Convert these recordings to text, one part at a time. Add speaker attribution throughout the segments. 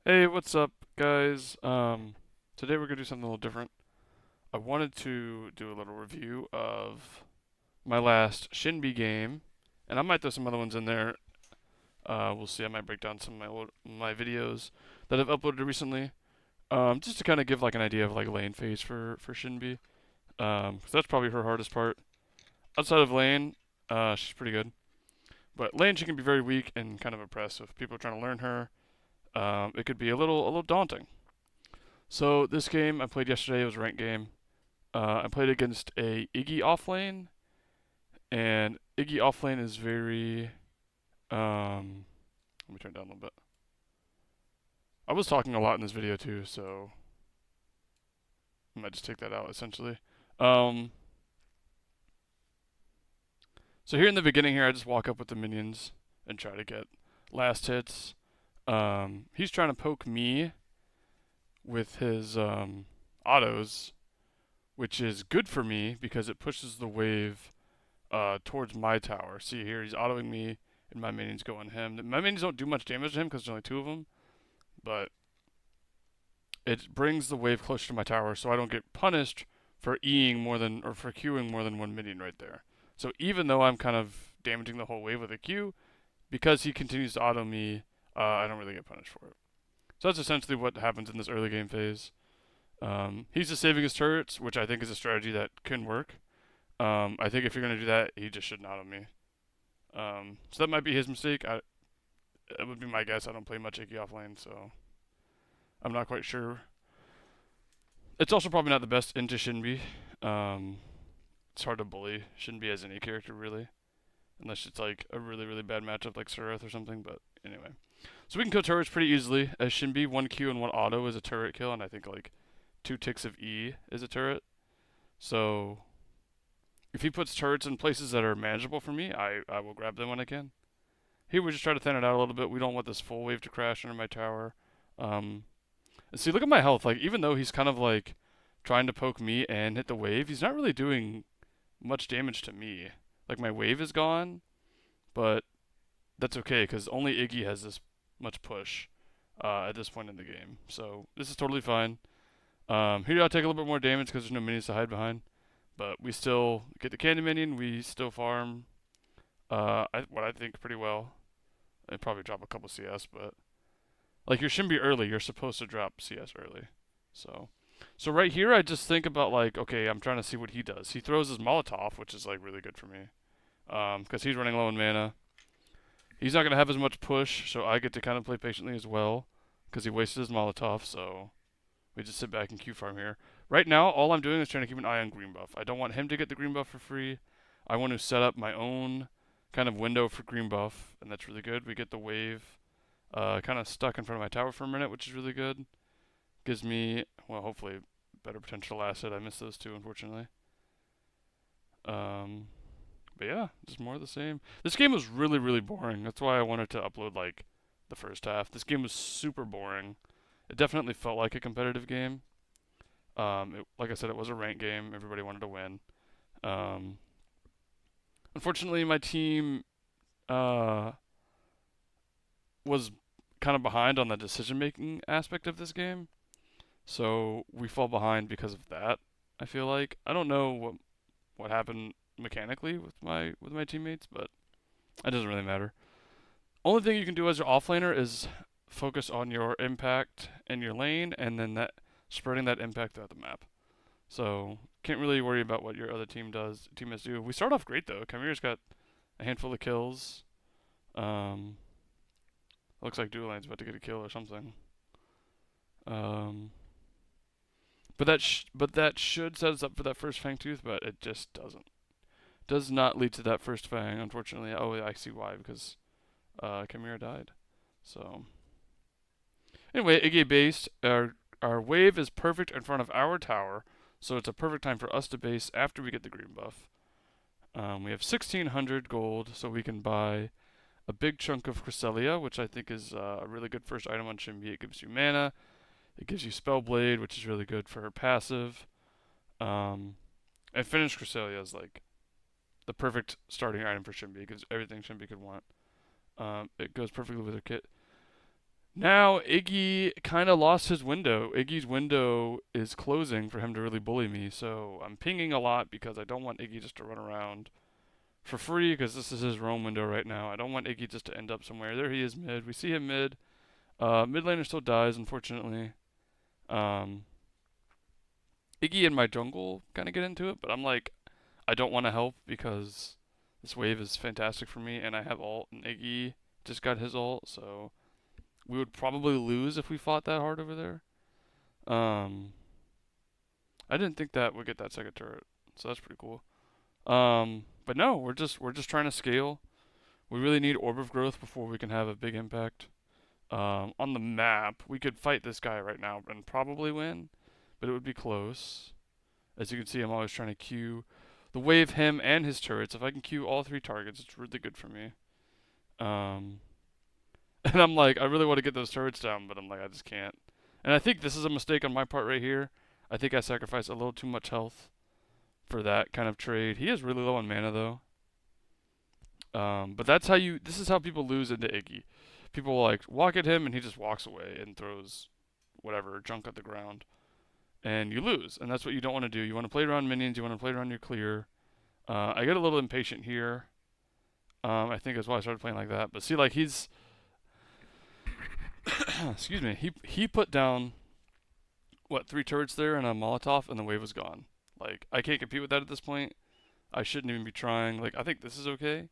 Speaker 1: Hey, what's up, guys? Today we're gonna do something a little different. I wanted to do a little review of my last Shinbi game, and I might throw some other ones in there. We'll see. I might break down some of my videos that I've uploaded recently, just to kind of give like an idea of like lane phase for Shinbi. 'Cause that's probably her hardest part. Outside of lane, she's pretty good, but lane she can be very weak and kind of oppressive. If people are trying to learn her, it could be a little daunting. So this game I played yesterday. It was a ranked game. I played against a Iggy offlane, and Iggy offlane is very. Let me turn it down a little bit. I was talking a lot in this video too, so I might just take that out essentially. Um, so here in the beginning, here I just walk up with the minions and try to get last hits. He's trying to poke me with his autos, which is good for me because it pushes the wave towards my tower. See here, he's autoing me, and my minions go on him. My minions don't do much damage to him because there's only two of them, but it brings the wave closer to my tower, so I don't get punished for Eing more than or for Qing more than one minion right there. So even though I'm kind of damaging the whole wave with a Q, because he continues to auto me, I don't really get punished for it. So that's essentially what happens in this early game phase. He's just saving his turrets, which I think is a strategy that can work. I think if you're gonna do that, he just shouldn't auto me. So that might be his mistake. It would be my guess. I don't play much Icky offlane, so I'm not quite sure. It's also probably not the best into Shinbi. Um, it's hard to bully Shinbi as any character really, unless it's like a really bad matchup like Surith or something. But anyway, so we can kill turrets pretty easily as Shinbi. One Q and one auto is a turret kill, and I think like two ticks of E is a turret. So if he puts turrets in places that are manageable for me, I will grab them when I can. Here we just try to thin it out a little bit. We don't want this full wave to crash under my tower. Um, and see, look at my health. Like even though he's kind of like trying to poke me and hit the wave, he's not really doing much damage to me. Like my wave is gone, but that's okay because only Iggy has this much push at this point in the game. So this is totally fine. Here I'll take a little bit more damage because there's no minions to hide behind, but we still get the candy minion. We still farm what I think pretty well. I probably drop a couple CS, but like your Shinbi early, you're supposed to drop CS early. So, so right here, I just think about like, okay, I'm trying to see what he does. He throws his Molotov, which is like really good for me, because he's running low on mana. He's not gonna have as much push, so I get to kind of play patiently as well, because he wasted his Molotov. So we just sit back and Q farm here. Right now, all I'm doing is trying to keep an eye on green buff. I don't want him to get the green buff for free. I want to set up my own kind of window for green buff, and that's really good. We get the wave kind of stuck in front of my tower for a minute, which is really good. Gives me, well, hopefully, better potential asset. I missed those two, unfortunately. Um, but yeah, just more of the same. This game was really boring. That's why I wanted to upload like the first half. This game was super boring. It definitely felt like a competitive game. Like I said, it was a ranked game. Everybody wanted to win. Um, Unfortunately, my team uh, was kind of behind on the decision making aspect of this game. So we fall behind because of that. I feel like I don't know what happened mechanically with my teammates, but it doesn't really matter. Only thing you can do as your offlaner is focus on your impact in your lane, and then that spreading that impact throughout the map. So can't really worry about what your other teammates do. We start off great though. Kamir's got a handful of kills. Um, Looks like Dualane's about to get a kill or something. Um, but that should set us up for that first Fang Tooth, but it just doesn't. Does not lead to that first Fang, unfortunately. Oh, I see why, because Chimera died. So anyway, Iggy based. Our wave is perfect in front of our tower, so it's a perfect time for us to base after we get the green buff. We have 1,600 gold, so we can buy a big chunk of Cresselia, which I think is a really good first item on Shinbi. It gives you mana. It gives you Spellblade, which is really good for her passive. Um, and Finished Cresselia is like the perfect starting item for Shinbi. It gives everything Shinbi could want. It goes perfectly with her kit. Now Iggy kind of lost his window. Iggy's window is closing for him to really bully me, so I'm pinging a lot because I don't want Iggy just to run around for free because this is his roam window right now. I don't want Iggy just to end up somewhere. There he is mid. We see him mid. Mid laner still dies, unfortunately. Um, Iggy and my jungle kind of get into it, but I'm like, I don't want to help because this wave is fantastic for me, and I have ult, and Iggy just got his ult, so we would probably lose if we fought that hard over there. Um, I didn't think that would get that second turret, so that's pretty cool. But no, we're just trying to scale. We really need Orb of Growth before we can have a big impact. On the map, we could fight this guy right now and probably win, but it would be close. As you can see, I'm always trying to queue the wave, him, and his turrets. If I can queue all three targets, it's really good for me. Um, and I'm like, I really want to get those turrets down, but I'm like, I just can't. And I think this is a mistake on my part right here. I think I sacrificed a little too much health for that kind of trade. He is really low on mana though. But that's how you. This is how people lose into Iggy. People will like walk at him and he just walks away and throws whatever junk at the ground, and you lose. And that's what you don't want to do. You want to play around minions. You want to play around your clear. I get a little impatient here. I think that's why I started playing like that. But see, like he's, excuse me, he put down what 3 turrets there and a Molotov, and the wave was gone. Like I can't compete with that at this point. I shouldn't even be trying. Like I think this is okay,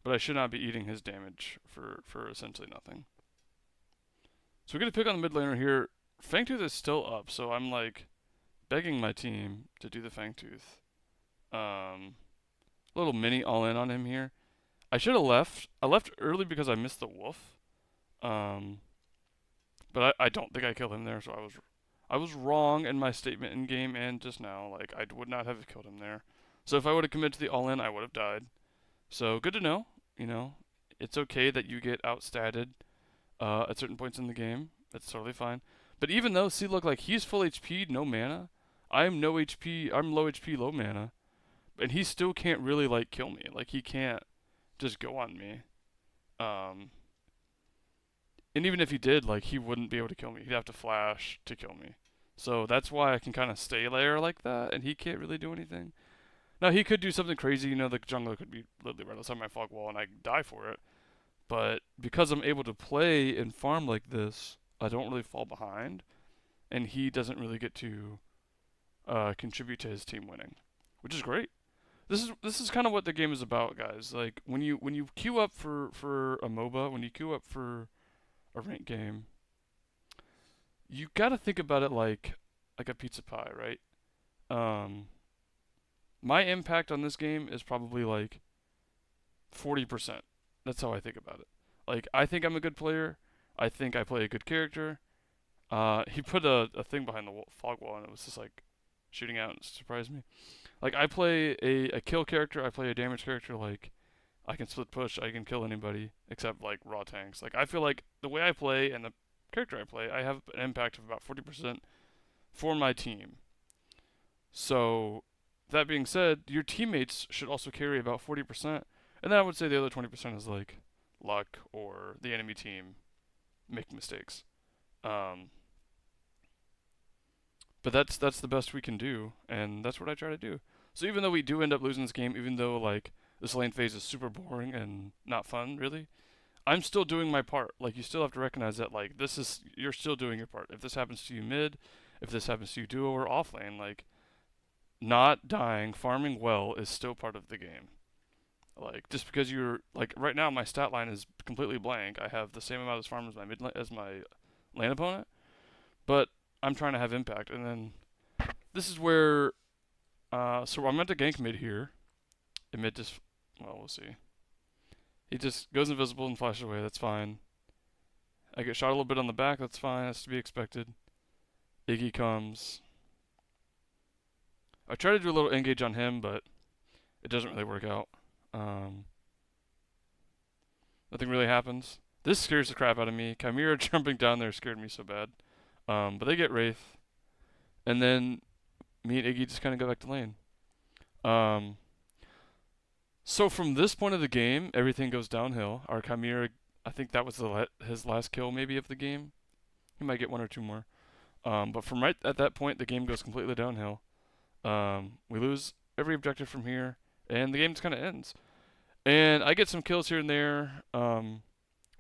Speaker 1: but I should not be eating his damage for essentially nothing. So we're gonna pick on the mid laner here. Fangtooth is still up, so I'm like begging my team to do the Fangtooth. Um, little mini all in on him here. I should have left. I left early because I missed the wolf. Um, but I don't think I killed him there, so I was wrong in my statement in game and just now. Like I would not have killed him there. So if I would have committed to the all in, I would have died. So good to know. You know, it's okay that you get outstatted at certain points in the game. That's totally fine. But even though, see, look, like he's full HP, no mana. I am no HP. I'm low HP, low mana, and he still can't really like kill me. Like he can't just go on me. Um, and even if he did, like he wouldn't be able to kill me. He'd have to flash to kill me. So that's why I can kind of stay there like that, and he can't really do anything. Now he could do something crazy. You know, the jungler could be literally right outside my fog wall, and I die for it. But because I'm able to play and farm like this, I don't really fall behind, and he doesn't really get to contribute to his team winning, which is great. This is kind of what the game is about, guys. Like when you queue up for a MOBA, when you queue up for a ranked game, you gotta think about it like a pizza pie, right? Um, my impact on this game is probably like 40%. That's how I think about it. Like I think I'm a good player. I think I play a good character. He put a thing behind the fog wall, and it was just like shooting out, and it surprised me. Like I play a kill character. I play a damage character. Like I can split push. I can kill anybody except like raw tanks. Like I feel like the way I play and the character I play, I have an impact of about 40% for my team. So that being said, your teammates should also carry about 40%, and then I would say the other 20% is like luck or the enemy team making mistakes. Um, but that's the best we can do, and that's what I try to do. So even though we do end up losing this game, even though like this lane phase is super boring and not fun, really, I'm still doing my part. Like you still have to recognize that like this is you're still doing your part. If this happens to you mid, if this happens to you duo or off lane, like not dying, farming well is still part of the game. Like just because you're like right now, my stat line is completely blank. I have the same amount of farm as my as my lane opponent, but I'm trying to have impact. And then this is where so I'm meant to gank mid here. And mid just well, we'll see. He just goes invisible and flashes away. That's fine. I get shot a little bit on the back. That's fine. That's to be expected. Iggy comes. I try to do a little engage on him, but it doesn't really work out. Um, Nothing really happens. This scares the crap out of me. Chimera jumping down there scared me so bad. But they get Wraith, and then me and Iggy just kind of go back to lane. Um, so from this point of the game, everything goes downhill. Our Chimera I think that was his last kill maybe of the game. He might get one or two more. But from right at that point, the game goes completely downhill. We lose every objective from here, and the game just kind of ends. And I get some kills here and there.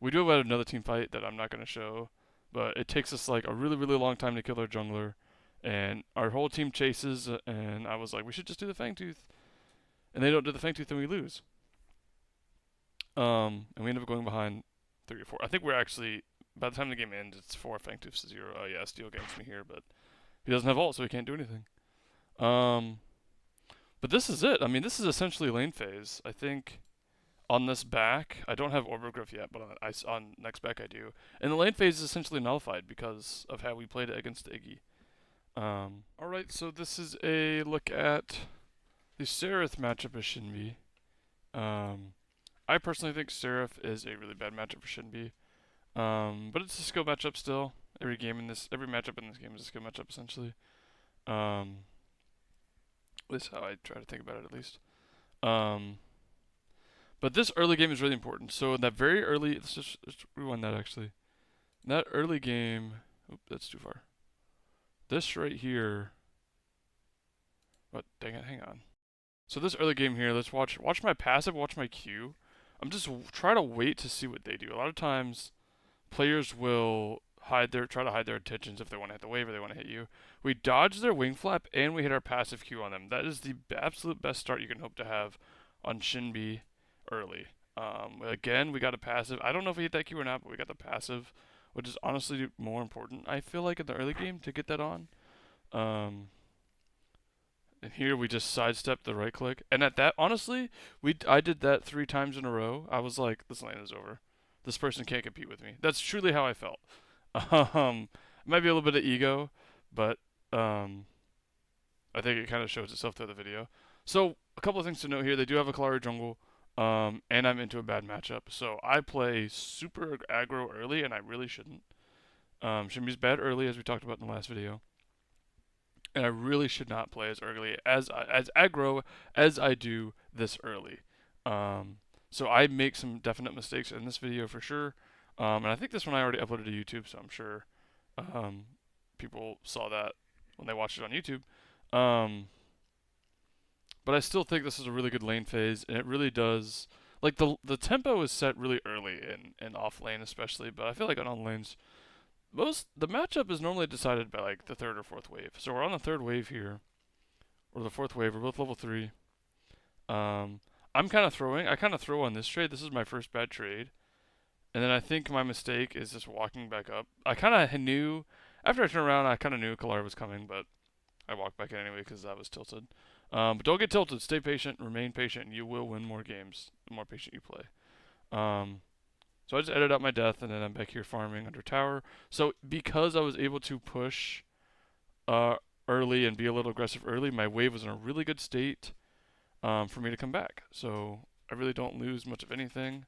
Speaker 1: We do have another team fight that I'm not going to show, but it takes us like a really, really long time to kill our jungler. And our whole team chases, and I was like, we should just do the Fangtooth. And they don't do the Fangtooth, and we lose. And we end up going behind 3 or 4. I think we're actually, by the time the game ends, it's 4 Fangtooths to 0. Oh, yeah, Steel games me here, but he doesn't have ult, so he can't do anything. But this is it. I mean, this is essentially lane phase. I think on this back, I don't have Orb Griff yet, but on next back I do. And the lane phase is essentially nullified because of how we played it against Iggy. Alright, so this is a look at the Seraph matchup of Shinbi. I personally think Seraph is a really bad matchup for Shinbi. But it's a skill matchup still. Every matchup in this game is a skill matchup essentially. This is how I try to think about it at least. But this early game is really important. So in that very early, let's rewind that actually. In that early game, oop, that's too far. This right here. What? Dang it! Hang on. So this early game here, let's watch my passive, watch my Q. I'm just trying to wait to see what they do. A lot of times, players will try to hide their intentions if they want to hit the wave or they want to hit you. We dodge their wing flap and we hit our passive Q on them. That is the absolute best start you can hope to have on Shinbi early. Again, we got a passive. I don't know if we hit that Q or not, but we got the passive, which is honestly more important, I feel like, in the early game to get that on. And here we just sidestep the right click. And at that, honestly, I did that 3 times in a row. I was like, this lane is over. This person can't compete with me. That's truly how I felt. It might be a little bit of ego, but I think it kind of shows itself through the video. So a couple of things to note here. They do have a Kalari jungle, and I'm into a bad matchup. So I play super aggro early, and I really shouldn't. Shimi's bad early, as we talked about in the last video. And I really should not play as early as aggro as I do this early. So I make some definite mistakes in this video for sure. And I think this one I already uploaded to YouTube, so I'm sure people saw that when they watched it on YouTube. But I still think this is a really good lane phase, and it really does. Like the tempo is set really early in off lane especially, but I feel like on lanes the matchup is normally decided by like the 3rd or 4th wave. So we're on the 3rd wave here, or the 4th wave. We're both level 3. I'm kind of throwing. I kind of throw on this trade. This is my first bad trade, and then I think my mistake is just walking back up. I kind of knew after I turned around. I kind of knew Kalar was coming, but I walked back in anyway because I was tilted. But don't get tilted. Stay patient. Remain patient. And you will win more games the more patient you play. So I just edited out my death, and then I'm back here farming under tower. So because I was able to push early and be a little aggressive early, my wave was in a really good state for me to come back. So I really don't lose much of anything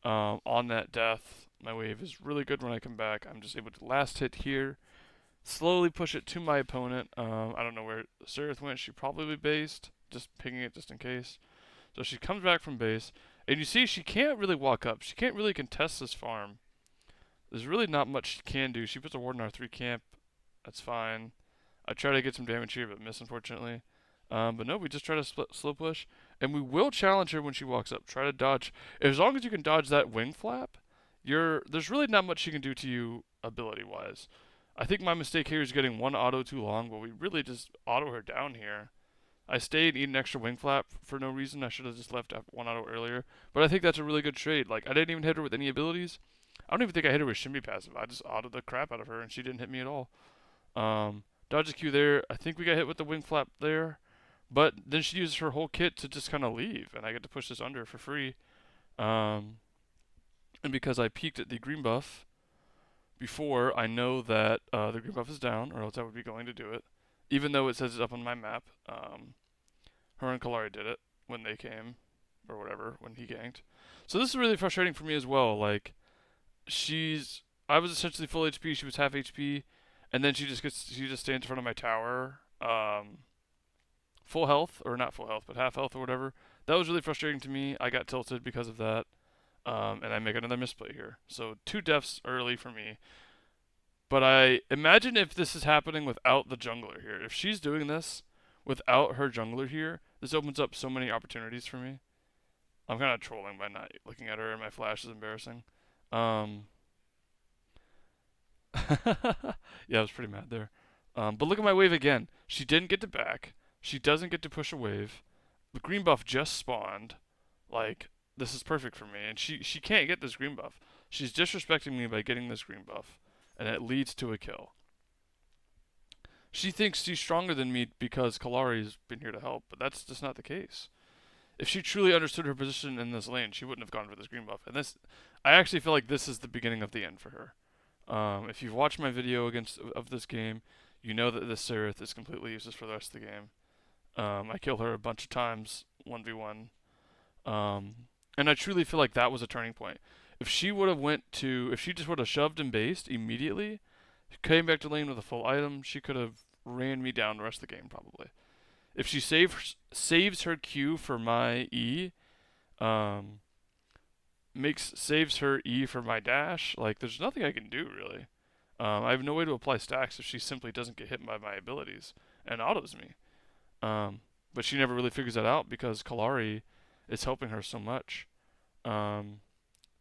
Speaker 1: on that death. My wave is really good when I come back. I'm just able to last hit here, slowly push it to my opponent. I don't know where Seraph went. She probably based, just pinging it just in case. So she comes back from base. And you see, she can't really walk up. She can't really contest this farm. There's really not much she can do. She puts a ward in our 3 camp. That's fine. I try to get some damage here, but miss, unfortunately. But no, we just try to slow push. And we will challenge her when she walks up. Try to dodge. As long as you can dodge that wing flap, there's really not much she can do to you ability-wise. I think my mistake here is getting 1 auto too long, but we really just auto her down here. I stayed and eat an extra wing flap for no reason. I should have just left 1 auto earlier. But I think that's a really good trade. Like, I didn't even hit her with any abilities. I don't even think I hit her with Shinbi passive. I just autoed the crap out of her, and she didn't hit me at all. Dodge the Q there. I think we got hit with the wing flap there. But then she uses her whole kit to just kind of leave, and I get to push this under for free. And because I peeked at the green buff before, I know that the green buff is down, or else I would be going to do it. Even though it says it's up on my map. Her and Kalari did it when they came, or whatever, when he ganked. So this is really frustrating for me as well. Like, I was essentially full HP, she was half HP, and then she just stands in front of my tower, full health, or not full health, but half health or whatever. That was really frustrating to me. I got tilted because of that. And I make another misplay here. So 2 deaths early for me. But I imagine if this is happening without the jungler here. If she's doing this without her jungler here, this opens up so many opportunities for me. I'm kind of trolling by not looking at her, and my flash is embarrassing. Um, yeah, I was pretty mad there. But look at my wave again. She didn't get to back. She doesn't get to push a wave. The green buff just spawned. Like, this is perfect for me. And she can't get this green buff. She's disrespecting me by getting this green buff. And it leads to a kill. She thinks she's stronger than me because Kalari's been here to help, but that's just not the case. If she truly understood her position in this lane, she wouldn't have gone for this green buff. And this, I actually feel like this is the beginning of the end for her. If you've watched my video of this game, you know that this Seraph is completely useless for the rest of the game. I kill her a bunch of times, 1v1. And I truly feel like that was a turning point. If she just would have shoved and based immediately, came back to lane with a full item, she could have ran me down the rest of the game probably. If she saves her Q for my E, um, saves her E for my dash, like there's nothing I can do really. I have no way to apply stacks if she simply doesn't get hit by my abilities and autos me. But she never really figures that out because Kalari is helping her so much.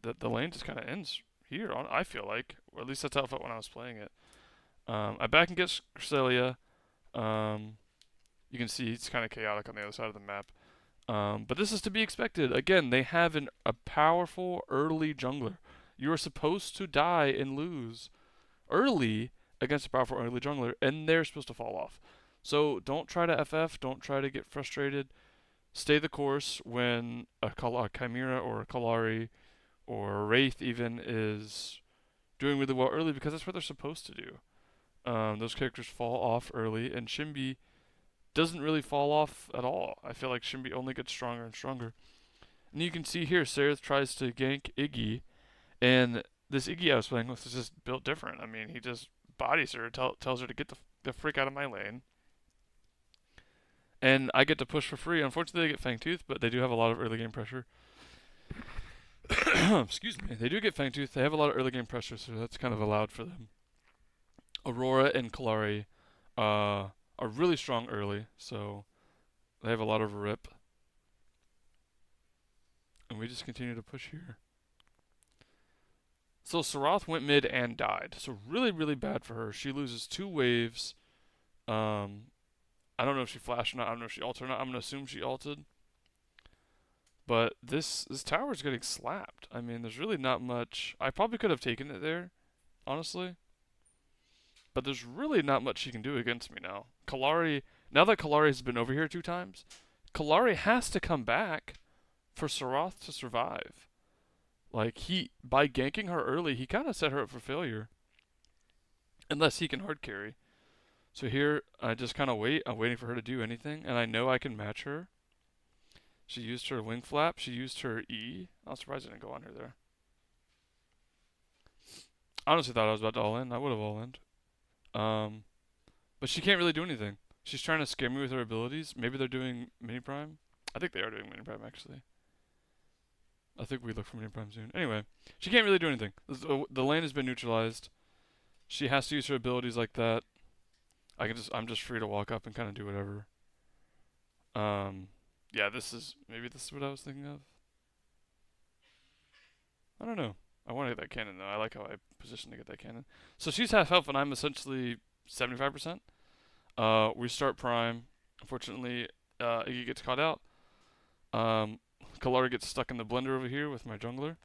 Speaker 1: That the lane just kind of ends here. I feel like, or at least that's how it felt when I was playing it. I back and get Cresselia. You can see it's kind of chaotic on the other side of the map. But this is to be expected. Again, they have a powerful early jungler. You are supposed to die and lose early against a powerful early jungler, and they're supposed to fall off. So don't try to FF. Don't try to get frustrated. Stay the course when a Chimera or a Kalari or a Wraith even is doing really well early because that's what they're supposed to do. Those characters fall off early, and Shinbi doesn't really fall off at all. I feel like Shinbi only gets stronger and stronger. And you can see here, Seraph tries to gank Iggy, and this Iggy I was playing with is just built different. I mean, he just bodies her, tells her to get the frick out of my lane. And I get to push for free. Unfortunately, they get Fangtooth, but they do have a lot of early game pressure. Excuse me. They do get Fangtooth. They have a lot of early game pressure, so that's kind of allowed for them. Aurora and Kalari are really strong early, so they have a lot of rip. And we just continue to push here. So Sarath went mid and died. So really, really bad for her. She loses 2 waves. I don't know if she flashed or not. I don't know if she ulted or not. I'm going to assume she ulted. But this tower is getting slapped. I mean, there's really not much. I probably could have taken it there, honestly. But there's really not much she can do against me now. Now that Kalari has been over here 2 times, Kalari has to come back for Sarath to survive. Like, by ganking her early, he kind of set her up for failure. Unless he can hard carry. So here, I just kind of wait. I'm waiting for her to do anything, and I know I can match her. She used her wing flap. She used her E. I was surprised I didn't go on her there. I honestly thought I was about to all in. I would have all in. But she can't really do anything. She's trying to scare me with her abilities. Maybe they're doing mini prime. I think they are doing mini prime actually. I think we look for mini prime soon. Anyway, she can't really do anything. The lane has been neutralized. She has to use her abilities like that. I'm just free to walk up and kind of do whatever. Yeah, maybe this is what I was thinking of. I don't know. I want to get that cannon though. I like how I positioned to get that cannon. So she's half health and I'm essentially 75%. We start prime. Unfortunately, Iggy gets caught out. Kalari gets stuck in the blender over here with my jungler.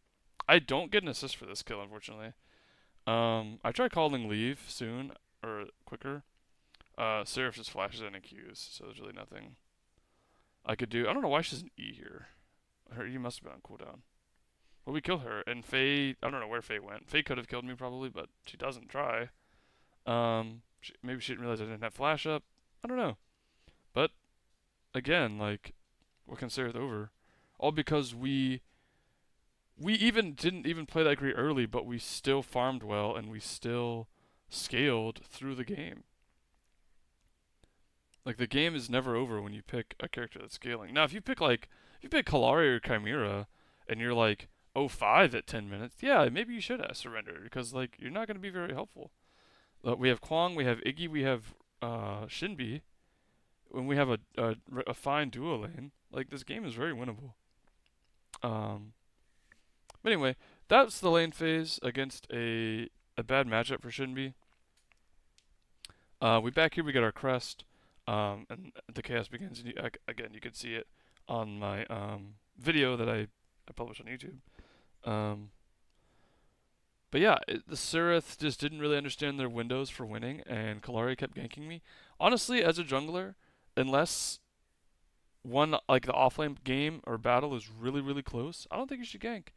Speaker 1: I don't get an assist for this kill, unfortunately. I try calling leave soon, or quicker. Seraph just flashes in and Qs, so there's really nothing I could do. I don't know why she's an E here. Her E must have been on cooldown. Well, we killed her, and Faye, I don't know where Faye went. Faye could have killed me probably, but she doesn't try. Maybe she didn't realize I didn't have flash up. I don't know. But, again, like, what can Seraph over? All because we didn't even play that great early, but we still farmed well, and we still scaled through the game. Like, the game is never over when you pick a character that's scaling. Now, if you pick Kalari or Chimera, and you're like, 05 at 10 minutes, yeah, maybe you should ask surrender because like you're not going to be very helpful. We have Kwang, we have Iggy, we have Shinbi. When we have a fine duo lane, like this game is very winnable. Um, but anyway, that's the lane phase against a bad matchup for Shinbi. We back here, we get our crest, and the chaos begins. And again, you can see it on my video that I published on YouTube. Um, but yeah, the Sirith just didn't really understand their windows for winning, and Kalari kept ganking me. Honestly, as a jungler, unless one like the offlane game or battle is really really close, I don't think you should gank.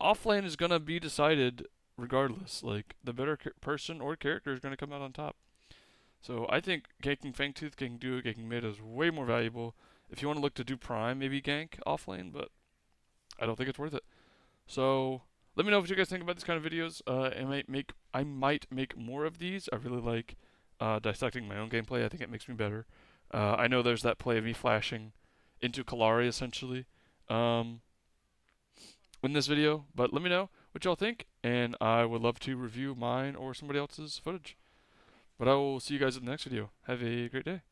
Speaker 1: Offlane is gonna be decided regardless. Like the better person or character is gonna come out on top. So I think ganking Fangtooth, ganking Duo, ganking mid is way more valuable. If you want to look to do Prime, maybe gank offlane, but I don't think it's worth it. So let me know what you guys think about these kind of videos. I might make more of these. I really like dissecting my own gameplay. I think it makes me better. I know there's that play of me flashing into Kalari essentially um, in this video, but let me know what y'all think, and I would love to review mine or somebody else's footage. But I will see you guys in the next video. Have a great day.